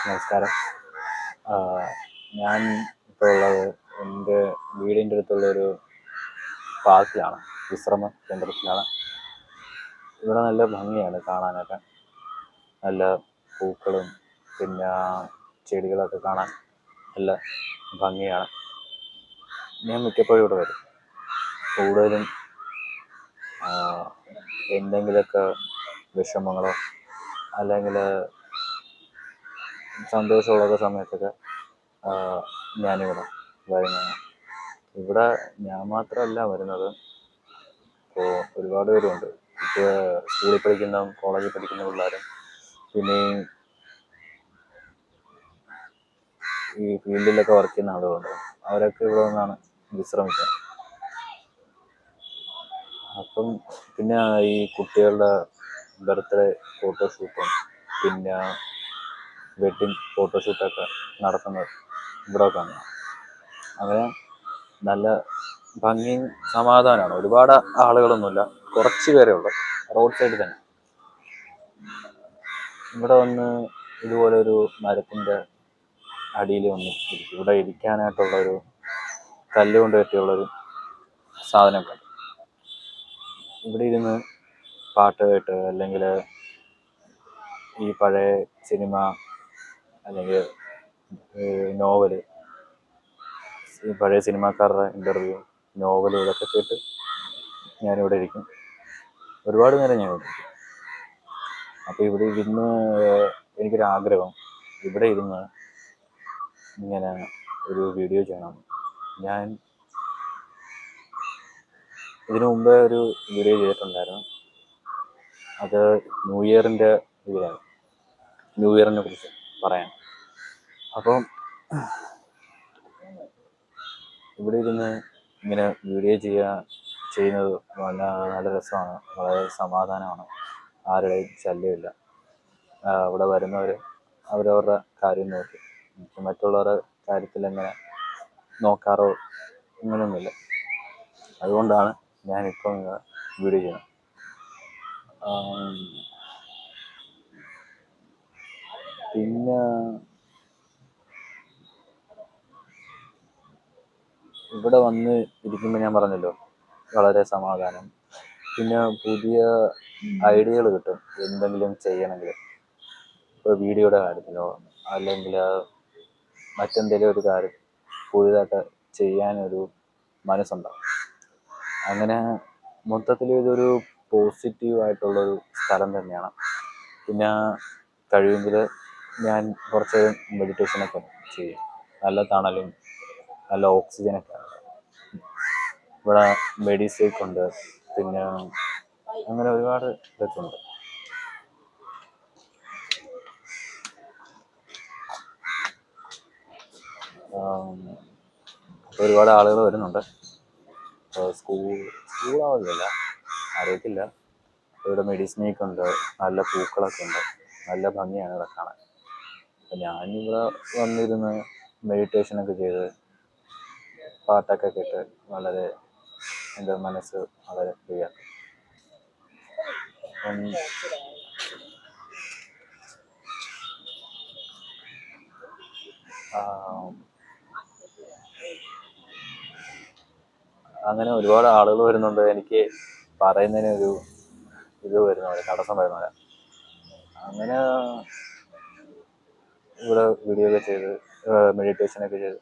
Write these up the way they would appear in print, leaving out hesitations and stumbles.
നമസ്കാരം. ഞാൻ ഇപ്പോൾ ഉള്ളത് എൻ്റെ വീടിൻ്റെ അടുത്തുള്ളൊരു പാർക്കിലാണ്, വിശ്രമ കേന്ദ്രത്തിലാണ്. ഇവിടെ നല്ല ഭംഗിയാണ് കാണാനൊക്കെ. നല്ല പൂക്കളും പിന്നെ ചെടികളൊക്കെ കാണാൻ നല്ല ഭംഗിയാണ്. ഞാൻ മിക്കപ്പോഴും ഇവിടെ വരും. കൂടുതലും എന്തെങ്കിലുമൊക്കെ വിഷമങ്ങളോ അല്ലെങ്കിൽ സന്തോഷമുള്ള സമയത്തൊക്കെ ഞാനിവിടെ വരുന്നതാണ്. ഇവിടെ ഞാൻ മാത്രമല്ല വരുന്നത്, ഇപ്പോൾ ഒരുപാട് പേരുണ്ട്. സ്കൂളിൽ പഠിക്കുന്ന, കോളേജിൽ പഠിക്കുന്ന പിള്ളേരും പിന്നെ ഈ ഫീൽഡിലൊക്കെ വർക്ക് ചെയ്യുന്ന ആളുകളുണ്ട്. അവരൊക്കെ ഇവിടെ വന്നാണ് വിശ്രമിക്കുക. അപ്പം പിന്നെ ഈ കുട്ടികളുടെ ബർത്ത്ഡേ ഫോട്ടോഷൂട്ടും പിന്നെ വെഡ്ഡിങ് ഫോട്ടോഷൂട്ടൊക്കെ നടത്തുന്നത് ഇവിടെ കാണാം. അങ്ങനെ നല്ല ഭംഗിയും സമാധാനമാണ്. ഒരുപാട് ആളുകളൊന്നുമില്ല, കുറച്ച് പേരേ ഉള്ളൂ. റോഡ് സൈഡിൽ തന്നെ ഇവിടെ വന്ന് ഇതുപോലൊരു മരത്തിൻ്റെ അടിയിൽ വന്ന് ഇരിക്കും. ഇവിടെ ഇരിക്കാനായിട്ടുള്ളൊരു കല്ലുകൊണ്ട് പറ്റിയുള്ളൊരു സാധനമൊക്കെ ഉണ്ട്. ഇവിടെ ഇരുന്ന് പാട്ട് കേട്ട് അല്ലെങ്കിൽ ഈ പഴയ സിനിമ അല്ലെങ്കിൽ നോവല്, ഈ പഴയ സിനിമാക്കാരുടെ ഇൻ്റർവ്യൂ, നോവൽ, ഇതൊക്കെ കേട്ട് ഞാനിവിടെ ഇരിക്കും. ഒരുപാട് നേരം ഞാനിവിടെ ഇരിക്കും. അപ്പോൾ ഇവിടെ ഇരുന്ന് എനിക്കൊരാഗ്രഹം, ഇവിടെ ഇരുന്ന് ഇങ്ങനെ ഒരു വീഡിയോ ചെയ്യണം. ഞാൻ ഇതിനു മുമ്പേ ഒരു വീഡിയോ ചെയ്തിട്ടുണ്ടായിരുന്നു. അത് ന്യൂ ഇയറിൻ്റെ ഇതിലാണ്, ന്യൂ ഇയറിനെ കുറിച്ച് പറയാം. അപ്പം ഇവിടെ ഇരുന്ന് ഇങ്ങനെ വീഡിയോ ചെയ്യുന്നത് നല്ല രസമാണ്, വളരെ സമാധാനമാണ്. ആരുടെയും ശല്യമില്ല. ഇവിടെ വരുന്നവർ അവരവരുടെ കാര്യം നോക്കി, മറ്റുള്ളവരുടെ കാര്യത്തിൽ എങ്ങനെ നോക്കാറോ അങ്ങനെയൊന്നുമില്ല. അതുകൊണ്ടാണ് ഞാനിപ്പം വീഡിയോ ചെയ്യുന്നത്. പിന്നെ ഇവിടെ വന്ന് ഇരിക്കുമ്പോൾ ഞാൻ പറഞ്ഞല്ലോ, വളരെ സമാധാനം. പിന്നെ പുതിയ ഐഡിയകൾ കിട്ടും എന്തെങ്കിലും ചെയ്യണമെങ്കിൽ. ഇപ്പോൾ വീഡിയോയുടെ കാര്യത്തിലോ അല്ലെങ്കിൽ മറ്റെന്തെങ്കിലും ഒരു കാര്യം പുതിയതായിട്ട് ചെയ്യാനൊരു മനസ്സുണ്ടാവും. അങ്ങനെ മൊത്തത്തിൽ ഇതൊരു പോസിറ്റീവായിട്ടുള്ളൊരു സ്ഥലം തന്നെയാണ്. പിന്നെ കഴിയുമെങ്കിൽ ഞാൻ കുറച്ച് മെഡിറ്റേഷനൊക്കെ ചെയ്യും. നല്ല തണലും നല്ല ഓക്സിജനൊക്കെ. ഇവിടെ മെഡിസേക്ക് ഉണ്ട്, പിന്നെ അങ്ങനെ ഒരുപാട് ഇതൊക്കെ ഉണ്ട്. ഒരുപാട് ആളുകൾ വരുന്നുണ്ട്. സ്കൂളാവില്ല, അറിയത്തില്ല. ഇവിടെ മെഡിസിനൊക്കെ ഉണ്ട്, നല്ല പൂക്കളൊക്കെ ഉണ്ട്, നല്ല ഭംഗിയാണ് ഇവിടെ കാണാൻ. അപ്പം ഞാനിവിടെ വന്നിരുന്ന് മെഡിറ്റേഷനൊക്കെ ചെയ്ത് പാട്ടൊക്കെ കേട്ട് വളരെ എൻ്റെ മനസ്സ് വളരെ ഫ്രീ ആക്കും. അങ്ങനെ ഒരുപാട് ആളുകൾ വരുന്നുണ്ട്. എനിക്ക് പറയുന്നതിനൊരു വരുന്നില്ല, തടസ്സം വരുന്നില്ല. അങ്ങനെ ഇവിടെ വീഡിയോ ഒക്കെ ചെയ്ത് മെഡിറ്റേഷനൊക്കെ ചെയ്ത്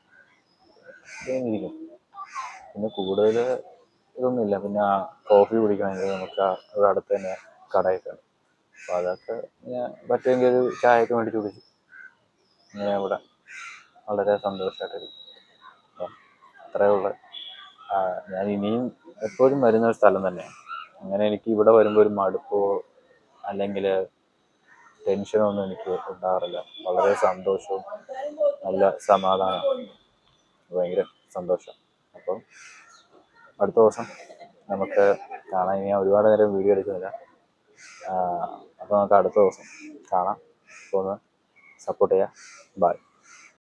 ഇരിക്കും. പിന്നെ കൂടുതൽ ഇതൊന്നുമില്ല. പിന്നെ കോഫി കുടിക്കണമെങ്കിൽ നമുക്ക് ഇവിടെ അടുത്ത് തന്നെ കടയൊക്കെ ഉണ്ട്. അപ്പോൾ അതൊക്കെ ഞാൻ പറ്റുമെങ്കിൽ ഒരു ചായയൊക്കെ മേടിച്ച് കുടിച്ച് ഇങ്ങനെ ഇവിടെ വളരെ സന്തോഷമായിട്ടിരിക്കും. അപ്പം അത്രയേ ഉള്ളൂ. ഞാൻ ഇനിയും എപ്പോഴും വരുന്ന ഒരു സ്ഥലം തന്നെയാണ്. അങ്ങനെ എനിക്ക് ഇവിടെ വരുമ്പോൾ ഒരു മടുപ്പോ അല്ലെങ്കിൽ ടെൻഷനൊന്നും എനിക്ക് ഉണ്ടാകാറില്ല. വളരെ സന്തോഷവും നല്ല സമാധാനം, ഭയങ്കര സന്തോഷം. അപ്പം അടുത്ത ദിവസം നമുക്ക് കാണാൻ. ഇനി ഞാൻ ഒരുപാട് നേരം വീഡിയോ എടുക്കുന്നില്ല. അപ്പോൾ നമുക്ക് അടുത്ത ദിവസം കാണാം. അപ്പോൾ ഒന്ന് സപ്പോർട്ട് ചെയ്യാം. ബൈ.